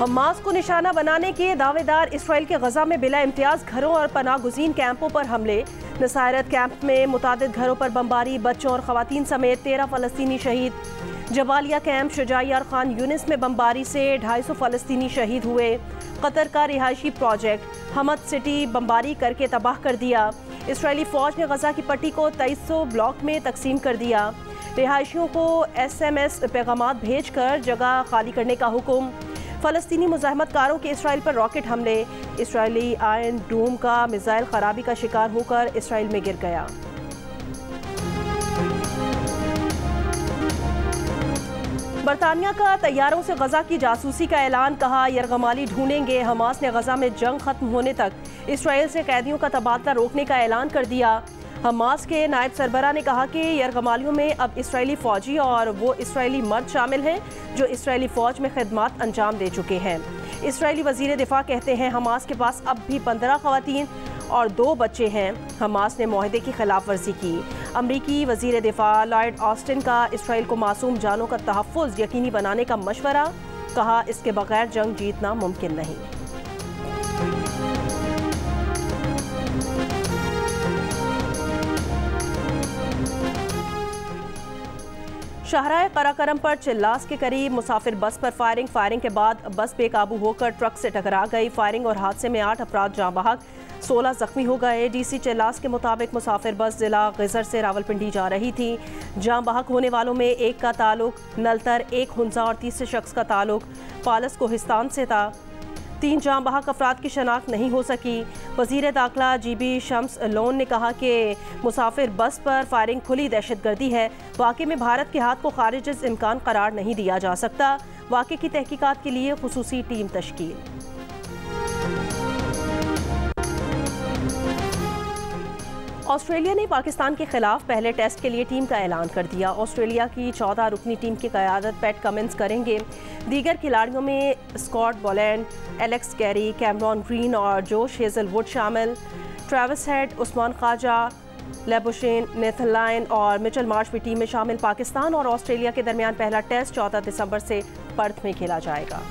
Hamas को निशाना बनाने के दावेदार इसराइल के गजा में बिला इम्तियाज घरों और पनागुज़ीन कैंपों पर हमले। नसायरत कैंप में मुतादिद घरों पर बमबारी, बच्चों और ख़वातीन समेत 13 फ़लस्तीनी शहीद। जबालिया कैंप शुजाइयार खान यूनिस में बमबारी से 250 फ़लस्तीनी शहीद हुए। कतर का रिहायशी प्रोजेक्ट हमद सिटी बमबारी करके तबाह कर दिया। इसराइली फ़ौज ने गजा की पट्टी को 2300 ब्लॉक में तकसीम कर दिया। रिहायशियों को SMS पैगामात भेज कर जगह खाली करने का हुक्म। फ़लस्तीनी मुज़ाहमतकारों के इसराइल पर रॉकेट हमले। इसराइली आयरन डोम का मिसाइल खराबी का शिकार होकर इसराइल में गिर गया। बरतानिया का तैयारों से गजा की जासूसी का ऐलान, कहा यरगमाली ढूंढेंगे। हमास ने गजा में जंग खत्म होने तक इसराइल से कैदियों का तबादला रोकने का ऐलान कर दिया। हमास के नायब सरबरा ने कहा कि यरगमालियों में अब इसराइली फ़ौजी और वो इसराइली मर्द शामिल हैं जो इसराइली फ़ौज में खिदमत अंजाम दे चुके हैं। इसराइली वज़ीर दिफा कहते हैं हमास के पास अब भी 15 ख़वातीन और 2 बच्चे हैं। हमास ने मुआहदे की खिलाफ वर्जी की। अमरीकी वज़ीर दिफा लॉयड ऑस्टिन का इसराइल को मासूम जानों का तहफ़्फ़ुज़ यकीनी बनाने का मशवरा, कहा इसके बगैर जंग जीतना मुमकिन नहीं। शाहराह कराकरम पर चिल्लास के करीब मुसाफिर बस पर फायरिंग के बाद बस बेकाबू होकर ट्रक से टकरा गई। फायरिंग और हादसे में 8 अफराद जाँ बहक, 16 जख्मी हो गए। DC चिल्लास के मुताबिक मुसाफिर बस जिला गिजर से रावलपिंडी जा रही थी। जाँ बहक होने वालों में एक का ताल्लुक नलतर, एक हुंजा और तीसरे शख्स का ताल्लुक पालस कोहिस्तान से था। 3 जाँ बहक अफराद की शनाख्त नहीं हो सकी। वज़ीर दाखिला GB शम्स लोन ने कहा कि मुसाफिर बस पर फायरिंग खुली दहशतगर्दी है। वाक़े में भारत के हाथ को खारिज इम्कान करार नहीं दिया जा सकता। वाक़े की तहकीकात के लिए खुसूसी टीम तश्कील। ऑस्ट्रेलिया ने पाकिस्तान के खिलाफ पहले टेस्ट के लिए टीम का ऐलान कर दिया। ऑस्ट्रेलिया की 14 रुकनी टीम की क़यादत पैट कमिंस करेंगे। दीगर खिलाड़ियों में Scott Boland, Alex Carey, Cameron Green और जोश हेज़लवुड शामिल। Travis Head, Usman Khawaja, Labuschagne, Nathan Lyon और मिचेल मार्श भी टीम में शामिल। पाकिस्तान और ऑस्ट्रेलिया के दरमियान पहला टेस्ट 14 दिसंबर से पर्थ में खेला जाएगा।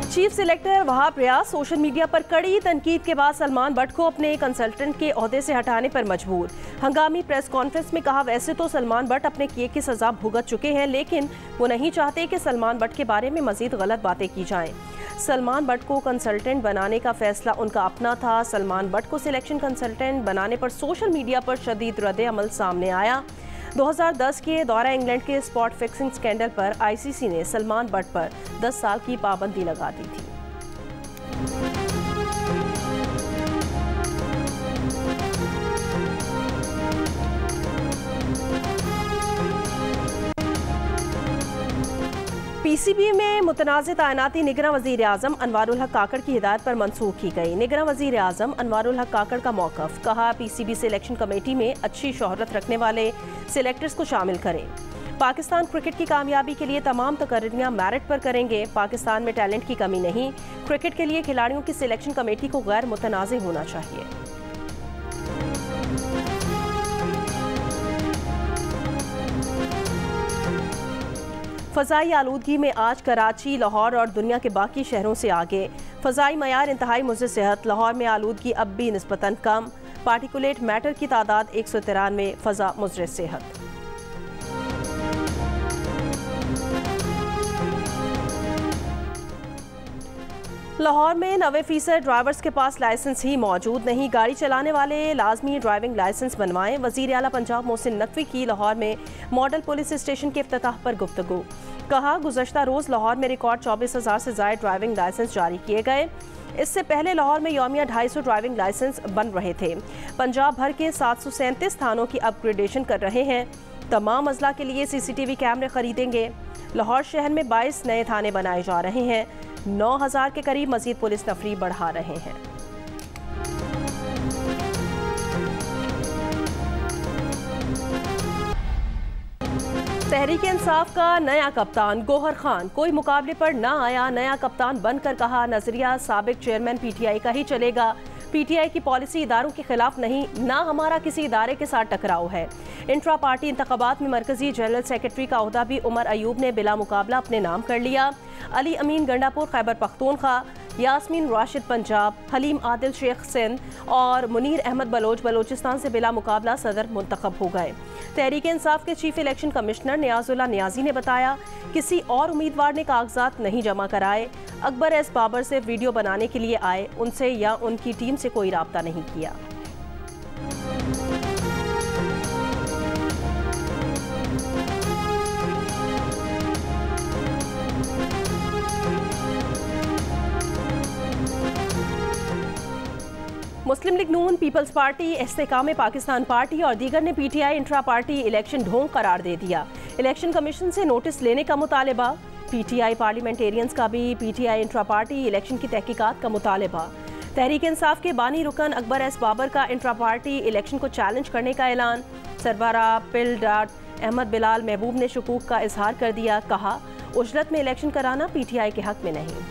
Chief selector Wahab Riaz social media पर कड़ी तनकीद के बाद सलमान बट को अपने कंसल्टेंट के ओहदे से हटाने पर मजबूर। हंगामी प्रेस कॉन्फ्रेंस में कहा वैसे तो सलमान बट अपने किए की सजा भुगत चुके हैं, लेकिन वो नहीं चाहते कि सलमान बट के बारे में मजीद गलत बातें की जाएं। सलमान बट को कंसल्टेंट बनाने का फैसला उनका अपना था। सलमान बट को सिलेक्शन कंसल्टेंट बनाने पर सोशल मीडिया पर शदीद रद्द अमल सामने आया। 2010 के दौरा इंग्लैंड के स्पॉट फिक्सिंग स्कैंडल पर ICC ने सलमान बट पर 10 साल की पाबंदी लगा दी थी। PCB में मुतनाज़ तैनाती निगरान वज़ीर आज़म अनवारुल हक काकड़ की हिदायत पर मनसूख की गई। निगरान वज़ीर आज़म अनवारुल हक काकड़ का मौक़िफ़, कहा PCB सिलेक्शन कमेटी में अच्छी शोहरत रखने वाले सिलेक्टर्स को शामिल करें। पाकिस्तान क्रिकेट की कामयाबी के लिए तमाम तकर्रियाँ मेरिट पर करेंगे। पाकिस्तान में टैलेंट की कमी नहीं। क्रिकेट के लिए खिलाड़ियों की सिलेक्शन कमेटी को गैर मुतनाज़ होना चाहिए। फ़ज़ाई आलूदगी में आज कराची, लाहौर और दुनिया के बाकी शहरों से आगे। फ़ज़ाई मयार इंतहाई मुज़र सेहत। लाहौर में आलूदगी अब भी निस्बतन कम। पार्टिकुलेट मैटर की तादाद 193। फ़ज़ा मुज़र सेहत। लाहौर में 90% ड्राइवर्स के पास लाइसेंस ही मौजूद नहीं। गाड़ी चलाने वाले लाजमी ड्राइविंग लाइसेंस बनवाएं। वज़ीर आला पंजाब मोहसिन नकवी की लाहौर में मॉडल पुलिस स्टेशन के इफ्तिताह पर गुफ्तगू, कहा गुज़श्ता रोज़ लाहौर में रिकॉर्ड 24,000 से ज़ायद ड्राइविंग लाइसेंस जारी किए गए। इससे पहले लाहौर में यौमिया 250 ड्राइविंग लाइसेंस बन रहे थे। पंजाब भर के 737 थानों की अपग्रेडेशन कर रहे हैं। तमाम अजला के लिए CCTV कैमरे खरीदेंगे। लाहौर शहर में 22 नए थाने बनाए जा रहे हैं। 9,000 के करीब मजीद पुलिस नफरी बढ़ा रहे हैं। तहरीक इंसाफ का नया कप्तान गौहर खान कोई मुकाबले पर ना आया। नया कप्तान बनकर कहा नजरिया साबिक चेयरमैन PTI का ही चलेगा। पीटीआई की पॉलिसी इदारों के खिलाफ नहीं, ना हमारा किसी इदारे के साथ टकराव है। इंट्रा पार्टी इंतखाबात में मरकजी जनरल सेक्रेटरी का ओहदा भी उमर अयूब ने बिला मुकाबला अपने नाम कर लिया। अली अमीन गंडापुर खैबर पख्तूनख्वा, यास्मीन राशिद पंजाब, हलीम आदिल शेख सिंध और मुनीर अहमद बलोच बलोचिस्तान से बिला मुकाबला सदर मुंतखब हो गए। तहरीक इंसाफ के चीफ इलेक्शन कमिश्नर नियाजुल्लाह नियाजी ने बताया, किसी और उम्मीदवार ने कागजात नहीं जमा कराए। अकबर एस बाबर से वीडियो बनाने के लिए आए, उनसे या उनकी टीम से कोई राब्ता नहीं किया। मुस्लिम लीग नून, पीपल्स पार्टी, इस्तेकाम पाकिस्तान पार्टी और दीगर ने पीटीआई इंट्रा पार्टी इलेक्शन ढोंग करार दे दिया। इलेक्शन कमीशन से नोटिस लेने का मुतालबा। पीटीआई पार्लियामेंटेरियंस का भी पीटीआई इंट्रा पार्टी इलेक्शन की तहकीकात का मुतालबा। तहरीक इंसाफ के बानी रुकन अकबर एस बाबर का इंट्रा पार्टी इलेक्शन को चैलेंज करने का ऐलान। सरबरा पिल डाट अहमद बिलाल महबूब ने शकूक का इजहार कर दिया, कहा उजरत में इलेक्शन कराना पीटीआई के हक में नहीं।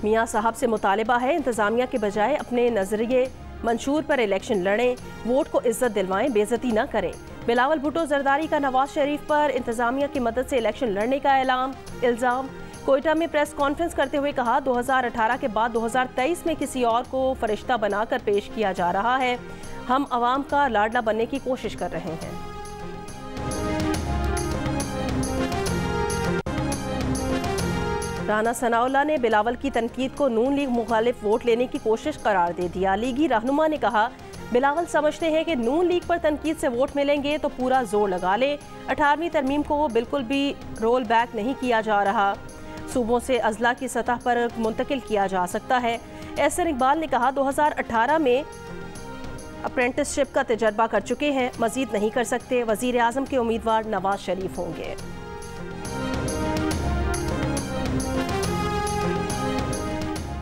मियाँ साहब से मुतालबा है, इंतजामिया के बजाय अपने नजरिए मंशूर पर इलेक्शन लड़ें, वोट को इज्जत दिलवाएं, बेइज्जती न करें। बिलावल भुट्टो जरदारी का नवाज शरीफ पर इंतजामिया की मदद से इलेक्शन लड़ने का इल्जाम। कोयटा में प्रेस कॉन्फ्रेंस करते हुए कहा, 2018 के बाद 2023 में किसी और को फरिश्ता बनाकर पेश किया जा रहा है। हम अवाम का लाडला बनने की कोशिश कर रहे हैं। राना सनाउल्लाह ने बिलावल की तनकीद को नून लीग मुखालिफ वोट लेने की कोशिश करार दे दिया। लीगी रहनुमा ने कहा, बिलावल समझते हैं कि नून लीग पर तनकीद से वोट मिलेंगे तो पूरा जोर लगा ले। 18वीं तरमीम को बिल्कुल भी रोल बैक नहीं किया जा रहा, सूबों से अजला की सतह पर मुंतकिल किया जा सकता है। एहसन इकबाल ने कहा, 2018 में अप्रेंटिसशिप का तजर्बा कर चुके हैं, मजीद नहीं कर सकते। वजीर आजम के उम्मीदवार नवाज शरीफ होंगे।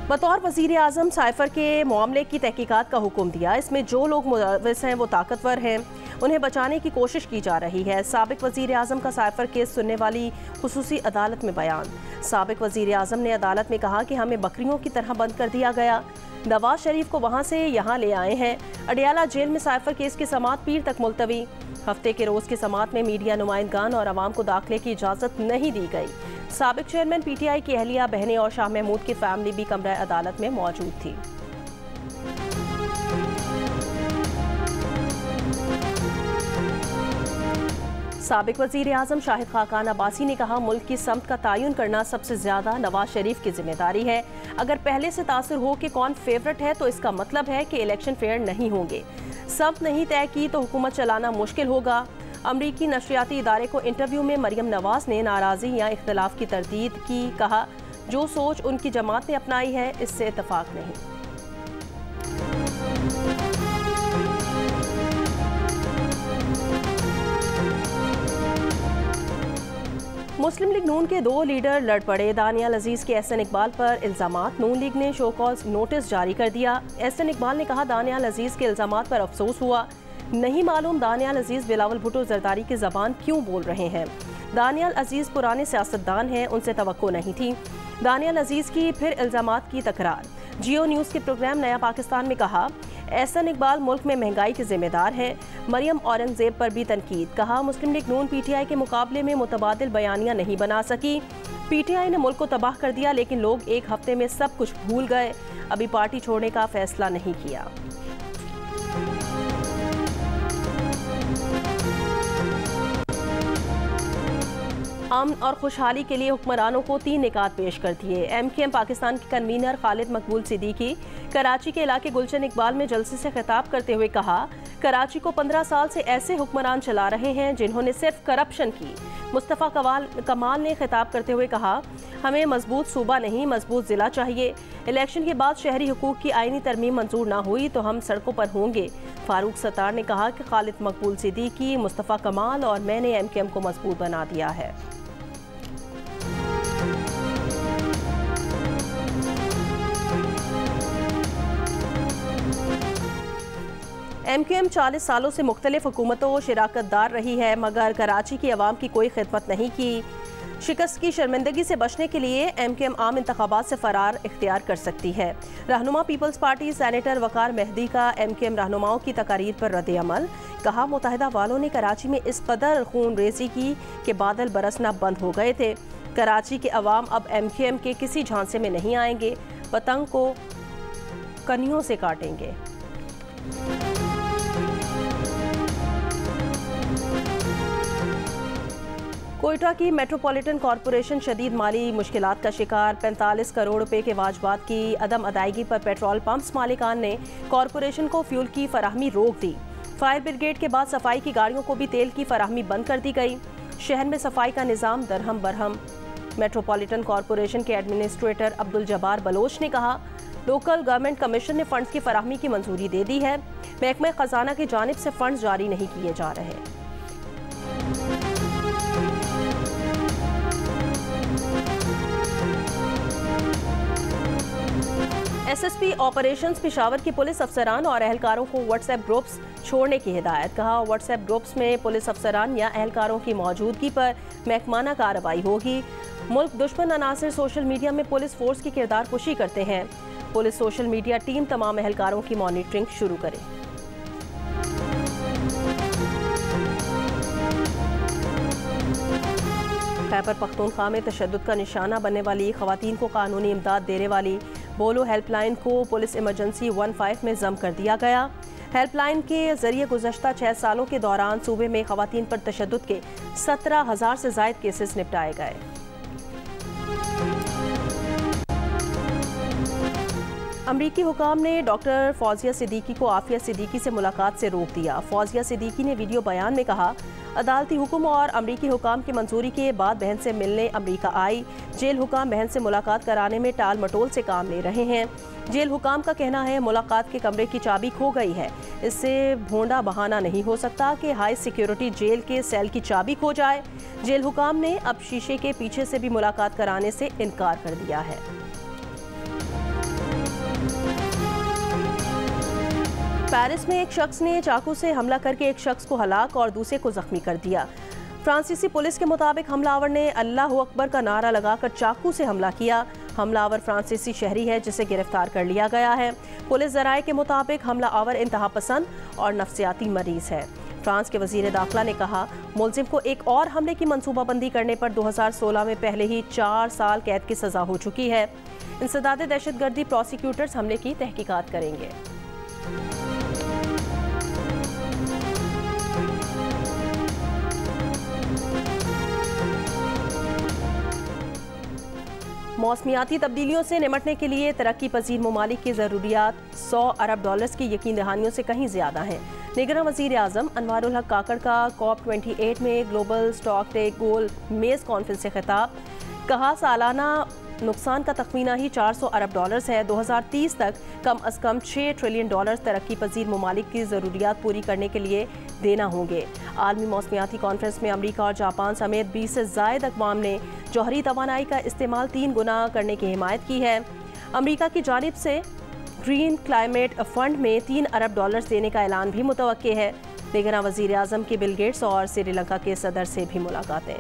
बतौर वज़ीर आज़म साइफर के मामले की तहकीकात का हुक्म दिया। इसमें जो लोग मुलव्विस हैं वो ताकतवर हैं, उन्हें बचाने की कोशिश की जा रही है। साबिक वज़ीर आज़म का साइफर केस सुनने वाली खुसूसी अदालत में बयान। साबिक वज़ीर आज़म ने अदालत में कहा कि हमें बकरियों की तरह बंद कर दिया गया। नवाज शरीफ को वहाँ से यहाँ ले आए हैं। अडियाला जेल में साइफर केस की समाअत पीर तक मुलतवी। हफ्ते के रोज़ की समाअत में मीडिया नुमाइंदगान और आवाम को दाखिले की इजाज़त नहीं दी गई। साबिक चेयरमैन पीटीआई की अहलिया, बहनें और शाह महमूद की फैमिली भी कमरा अदालत में मौजूद थी। साबिक वज़ीर आज़म शाहिद खाकान अब्बासी ने कहा, मुल्क की समत का तयन करना सबसे ज़्यादा नवाज शरीफ की जिम्मेदारी है। अगर पहले से तासुर हो कि कौन फेवरेट है तो इसका मतलब है कि इलेक्शन फेयर नहीं होंगे। समत नहीं तय की तो हुकूमत चलाना मुश्किल होगा। अमरीकी नशरियाती इदारे को इंटरव्यू में मरियम नवाज ने नाराज़ी या इख्तलाफ की तरदीद की, कहा जो सोच उनकी जमात ने अपनाई है इससे इत्तफाक नहीं। मुस्लिम लीग नून के दो लीडर लड़ पड़े। दानियाल अजीज के एहसन इकबाल पर इल्जामात। नून लीग ने शो कॉज नोटिस जारी कर दिया। एहसन इकबाल ने कहा, दानियाल अजीज के इल्जामात पर अफसोस हुआ। नहीं मालूम दानियाल अजीज बिलावल भुट्टो जरदारी की ज़बान क्यों बोल रहे हैं। दानियाल अजीज पुराने सियासतदान हैं, उनसे तवक्को नहीं थी। दानियाल अजीज की फिर इल्जामात की तकरार। जियो न्यूज़ के प्रोग्राम नया पाकिस्तान में कहा, एहसन इकबाल मुल्क में महंगाई के जिम्मेदार हैं। मरियम औरंगजेब पर भी तनकीद। कहा, मुस्लिम लीग नून पीटीआई के मुकाबले में मुतबादिल बयानियां नहीं बना सकी। पीटीआई ने मुल्क को तबाह कर दिया, लेकिन लोग एक हफ्ते में सब कुछ भूल गए। अभी पार्टी छोड़ने का फैसला नहीं किया। अमन और खुशहाली के लिए हुक्मरानों को 3 निकात पेश कर दिए। एमकेएम पाकिस्तान के कन्वीनर खालिद मकबूल सिद्दीकी कराची के इलाके गुलशन इकबाल में जलसे से खिताब करते हुए कहा, कराची को 15 साल से ऐसे हुक्मरान चला रहे हैं जिन्होंने सिर्फ करप्शन की। मुस्तफ़ा कमाल ने खिताब करते हुए कहा, हमें मजबूत सूबा नहीं मजबूत ज़िला चाहिए। इलेक्शन के बाद शहरी हुकूक की आईनी तरमीम मंजूर ना हुई तो हम सड़कों पर होंगे। फारूक सत्तार ने कहा कि खालिद मकबूल सिद्दीकी, मुस्तफ़ा कमाल और मैंने एमकेएम को मजबूत बना दिया है। MQM 40 सालों से मुख्तलिफ हुकूमतों शिराकतदार रही है, मगर कराची की आवाम की कोई खिदमत नहीं की। शिकस्त की शर्मिंदगी से बचने के लिए MQM आम इंतखाबात से फरार इख्तियार कर सकती है। रहनुमा पीपल्स पार्टी सेनेटर वकार मेहदी का MQM रहनुमाओं की तकारीर पर रद्द अमल। कहा, मुत्तहिदा वालों ने कराची में इस कदर खून रेजी की कि बादल बरसना बंद हो गए थे। कराची के अवाम अब MQM के किसी झांसे में नहीं आएंगे, पतंग को कनियों से काटेंगे। कोयटा की मेट्रोपॉलिटन कॉरपोरेशन शदीद माली मुश्किलात का शिकार। 45 करोड़ रुपए के वाजबात की अदम अदायगी पर पेट्रोल पंप्स मालिकान ने कॉरपोरेशन को फ्यूल की फराहमी रोक दी। फायर ब्रिगेड के बाद सफाई की गाड़ियों को भी तेल की फराहमी बंद कर दी गई। शहर में सफाई का निज़ाम दरहम बरहम। मेट्रोपॉलिटन कॉरपोरेशन के एडमिनिस्ट्रेटर अब्दुल जब्बार बलोच ने कहा, लोकल गवर्नमेंट कमीशन ने फंड्स की फराहमी की मंजूरी दे दी है। महकमा खजाना की जानिब से फंड्स जारी नहीं किए जा रहे। SSP ऑपरेशंस पेशावर की पुलिस अफसरान और अहलकारों को व्हाट्सएप ग्रुप्स छोड़ने की हिदायत। कहा, व्हाट्सएप ग्रुप्स में पुलिस अफसरान या अहलकारों की मौजूदगी पर महकमाना कार्रवाई होगी। मुल्क दुश्मन अनासर सोशल मीडिया में पुलिस फोर्स की किरदार कुशी करते हैं। पुलिस सोशल मीडिया टीम तमाम अहलकारों की मॉनिटरिंग शुरू करे। खैबर पख्तूनख्वा में तशद्दुद का निशाना बनने वाली खवातीन को कानूनी इमदाद देने वाली बोलो हेल्पलाइन को पुलिस इमरजेंसी 15 में जम कर दिया गया। हेल्पलाइन के जरिए गुज़श्ता 6 सालों के दौरान सूबे में खवातीन पर तशद्दुद के 17,000 से ज़ायद केसेस निपटाए गए। अमरीकी हुकाम ने डॉक्टर फौजिया सिद्दीकी को आफिया सिद्दीकी से मुलाकात से रोक दिया। फौजिया सिद्दीकी ने वीडियो बयान में कहा, अदालती हुक्म और अमरीकी हुकाम की मंजूरी के बाद बहन से मिलने अमरीका आई। जेल हुकाम बहन से मुलाकात कराने में टाल मटोल से काम ले रहे हैं। जेल हुकाम का कहना है, मुलाकात के कमरे की चाबी खो गई है। इससे भोंडा बहाना नहीं हो सकता कि हाई सिक्योरिटी जेल के सेल की चाबी खो जाए। जेल हुकाम ने अब शीशे के पीछे से भी मुलाकात कराने से इनकार कर दिया है। पेरिस में एक शख्स ने चाकू से हमला करके एक शख्स को हलाक और दूसरे को जख्मी कर दिया। फ्रांसीसी पुलिस के मुताबिक हमलावर ने अल्लाह अकबर का नारा लगाकर चाकू से हमला किया। हमलावर फ्रांसीसी शहरी है जिसे गिरफ्तार कर लिया गया है। पुलिस ज़राए के मुताबिक हमलावर इंतहा पसंद और नफ्सियाती मरीज है। फ्रांस के वजीर दाखिला ने कहा, मुलजिम को एक और हमले की मंसूबाबंदी करने पर 2016 में पहले ही 4 साल कैद की सजा हो चुकी है। इंसदाद दहशतगर्दी प्रोसिक्यूटर्स हमले की तहकीकात करेंगे। मौसमियाती तब्दीलियों से निपटने के लिए तरक्की पजीर ममालिक की ज़रूरियात $100 अरब की यकीन दहानियों से कहीं ज़्यादा हैं। निगरान वज़ीर आज़म अनवारुल हक काकड़ का COP28 में ग्लोबल स्टॉक टेक गोल मेज़ कॉन्फ्रेंस से खिताब। कहा, सालाना नुकसान का तखमीना ही $400 अरब है। 2030 तक कम अज़ कम $6 ट्रिलियन तरक्की पजीर ममालिक की ज़रूरियात पूरी करने के लिए देना होंगे। आलमी मौसमियाती कॉन्फ्रेंस में अमरीका और जापान समेत 20 से ज़ायद अक़वाम ने जौहरी तवानाई का इस्तेमाल 3 गुना करने की हिमायत की है। अमरीका की जानिब से ग्रीन क्लाइमेट फंड में $3 अरब देने का ऐलान भी मुतवक्के है। निगरान वज़ीर आज़म की बिल गेट्स और श्रीलंका के सदर से भी मुलाकातें।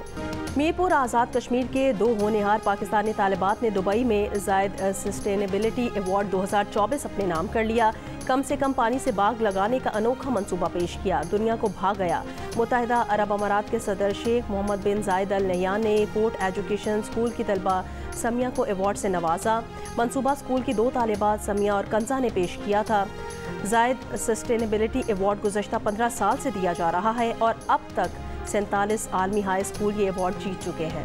मीरपुर आज़ाद कश्मीर के 2 होनहार पाकिस्तानी तालिबात ने दुबई में ज़ायद सस्टेनेबिलिटी अवार्ड 2024 अपने नाम कर लिया। कम से कम पानी से बाग लगाने का अनोखा मंसूबा पेश किया, दुनिया को भा गया। मुत्तहिदा अरब अमारात के सदर शेख मोहम्मद बिन जायद अल नहयान ने कोर्ट एजुकेशन स्कूल की तलबा समिया को अवार्ड से नवाजा। मंसूबा स्कूल की 2 तालिबात समिया और कंजा ने पेश किया था। जायद सस्टेनेबिलिटी अवार्ड गुज़श्ता 15 साल से दिया जा रहा है और अब तक 47 आलमी हाई स्कूल ये अवार्ड जीत चुके हैं।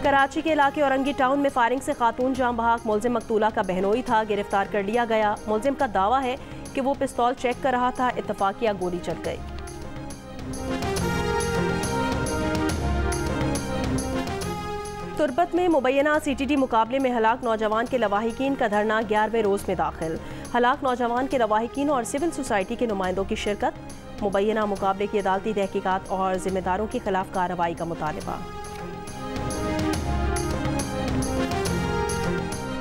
कराची के इलाके औरंगी टाउन में फायरिंग से खातून जाम बहाक। मुलजिम मकतूला का बहनोई था, गिरफ्तार कर लिया गया। मुलजिम का दावा है कि वो पिस्तौल चेक कर रहा था, इत्तफाकिया गोली चल गई। तुरबत में मुबैना CTD मुकाबले में हलाक नौजवान के लवाहिकीन का धरना 11वें रोज़ में दाखिल। हलाक नौजवान के लवाहिकीन और सिविल सोसाइटी के नुमाइंदों की शिरकत। मुबैना मुकाबले की अदालती तहकीकात और जिम्मेदारों के खिलाफ कार्रवाई का मुतालबा।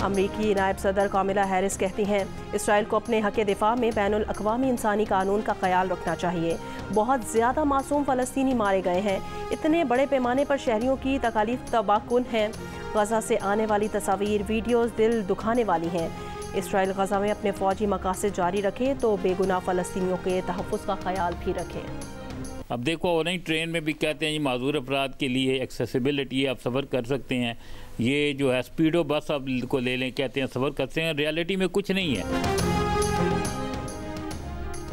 अमरीकी नायब सदर कामिला हैरिस कहती हैं इसराइल को अपने हक़ दिफा में बैनुल अक़वामी इंसानी कानून का ख्याल रखना चाहिए। बहुत ज़्यादा मासूम फ़लस्तीनी मारे गए हैं। इतने बड़े पैमाने पर शहरियों की तकालीफ तबाहकुन हैं। गज़ा से आने वाली तस्वीर वीडियोज़ दिल दुखाने वाली हैं। इसराइल गज़ा में अपने फ़ौजी मकासद जारी रखे तो बेगुनाह फ़लस्तीनियों के तहफ़्फ़ुज़ का ख्याल भी रखे। अब देखो नहीं, ट्रेन में भी कहते हैं ये माजूर अफराद के लिए एक्सेसिबिलिटी है, आप सफ़र कर सकते हैं। ये जो है स्पीडो बस आप को ले लें, कहते हैं सफ़र करते हैं, रियलिटी में कुछ नहीं है।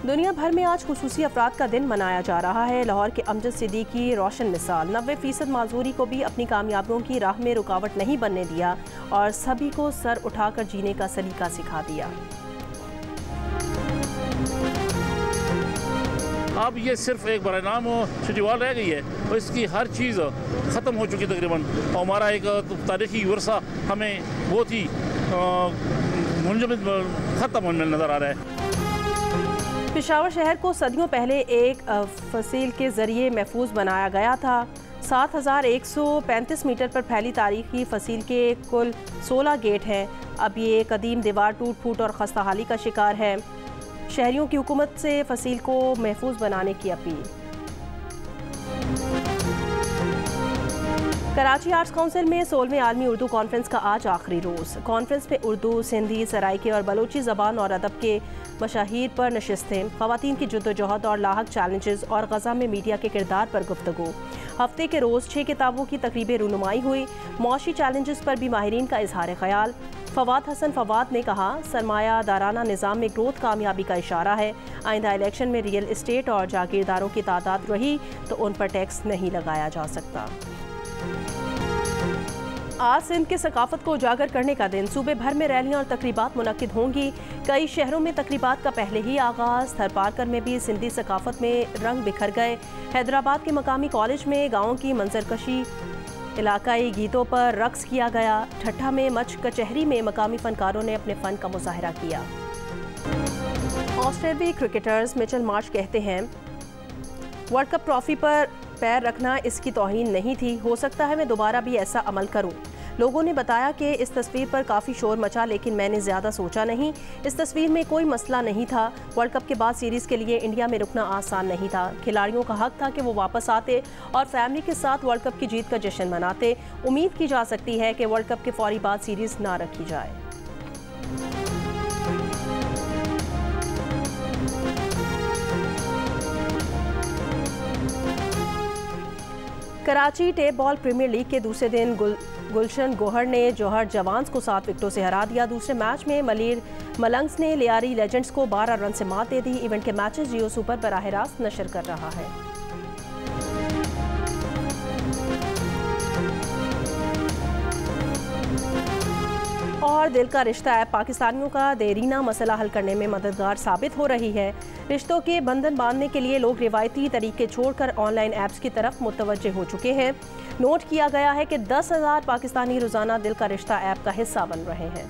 दुनिया भर में आज खुसूसी अफराद का दिन मनाया जा रहा है। लाहौर के अमजद सिद्दीकी रोशन मिसाल 90% माजूरी को भी अपनी कामयाबियों की राह में रुकावट नहीं बनने दिया और सभी को सर उठाकर जीने का सलीका सिखा दिया। अब ये सिर्फ एक बरानाम सिटी वॉल रह गई है और इसकी हर चीज़ ख़त्म हो चुकी तकरीबन। और हमारा एक तारीखी वर्सा हमें बहुत ही मुंजमद ख़त्म होने नज़र आ रहा है। पेशावर शहर को सदियों पहले एक फसील के ज़रिए महफूज बनाया गया था। 7135 मीटर पर फैली तारीखी फसील के कुल 16 गेट हैं। अब ये कदीम दीवार टूट फूट और खस्ताहाली का शिकार है। शहरियों की हुकूमत से फसील को महफूज बनाने की अपील। कराची आर्ट्स काउंसिल में 16वें आलमी उर्दू कॉन्फ्रेंस का आज आखिरी रोज़। कॉन्फ्रेंस में उर्दू, सिंधी, सराइकी और बलोची ज़बान और अदब के मशाहिर पर नशिस्तें, ख़वातीन की जद्दोजहद और लाहक चैलेंजेस और गज़ा में मीडिया के किरदार पर गुफ्तगू। हफ्ते के रोज़ 6 किताबों की तकरीब रूनुमाई हुई। मौशी चैलेंजेस पर भी माहिरीन का इजहार ख्याल। फवाद हसन फवाद ने कहा सरमाया दाराना निज़ाम में ग्रोथ कामयाबी का इशारा है। आइंदा इलेक्शन में रियल इस्टेट और जागीरदारों की तादाद रही तो उन पर टैक्स नहीं लगाया जा सकता। आज सिंध के सकाफत को उजागर करने का दिन। सूबे भर में रैलियां और तकरीबात मुनक्किद होंगी। कई शहरों में तकरीबात का पहले ही आगाज़। थरपारकर में भी सिंधी सकाफत में रंग बिखर गए। हैदराबाद के मकामी कॉलेज में गाँवों की मंजरकशी, इलाकाई गीतों पर रक्स किया गया। ठट्ठा में मच कचहरी में मकामी फनकारों ने अपने फ़न का मुजाहरा किया। ऑस्ट्रेलियाई क्रिकेटर्स मिचेल मार्श कहते हैं वर्ल्ड कप ट्रॉफी पर पैर रखना इसकी तौहीन नहीं थी। हो सकता है मैं दोबारा भी ऐसा अमल करूं। लोगों ने बताया कि इस तस्वीर पर काफ़ी शोर मचा, लेकिन मैंने ज़्यादा सोचा नहीं। इस तस्वीर में कोई मसला नहीं था। वर्ल्ड कप के बाद सीरीज़ के लिए इंडिया में रुकना आसान नहीं था। खिलाड़ियों का हक था कि वो वापस आते और फैमिली के साथ वर्ल्ड कप की जीत का जश्न मनाते। उम्मीद की जा सकती है कि वर्ल्ड कप के फौरी बाद सीरीज़ ना रखी जाए। Karachi tape ball premier league के दूसरे दिन गुलशन गोहर ने जौहर जवान्स को 7 विकेटों से हरा दिया। दूसरे मैच में मलिर मलंग्स ने लियारी लेजेंड्स को 12 रन से मात दे दी। इवेंट के मैचेस जियो सुपर बराह रास्त नशर कर रहा है। और दिल का रिश्ता ऐप पाकिस्तानियों का देरीना मसला हल करने में मददगार साबित हो रही है। रिश्तों के बंधन बांधने के लिए लोग रिवायती तरीके छोड़कर ऑनलाइन ऐप्स की तरफ मुतवज्जे हो चुके हैं। नोट किया गया है कि 10,000 पाकिस्तानी रोज़ाना दिल का रिश्ता ऐप का हिस्सा बन रहे हैं।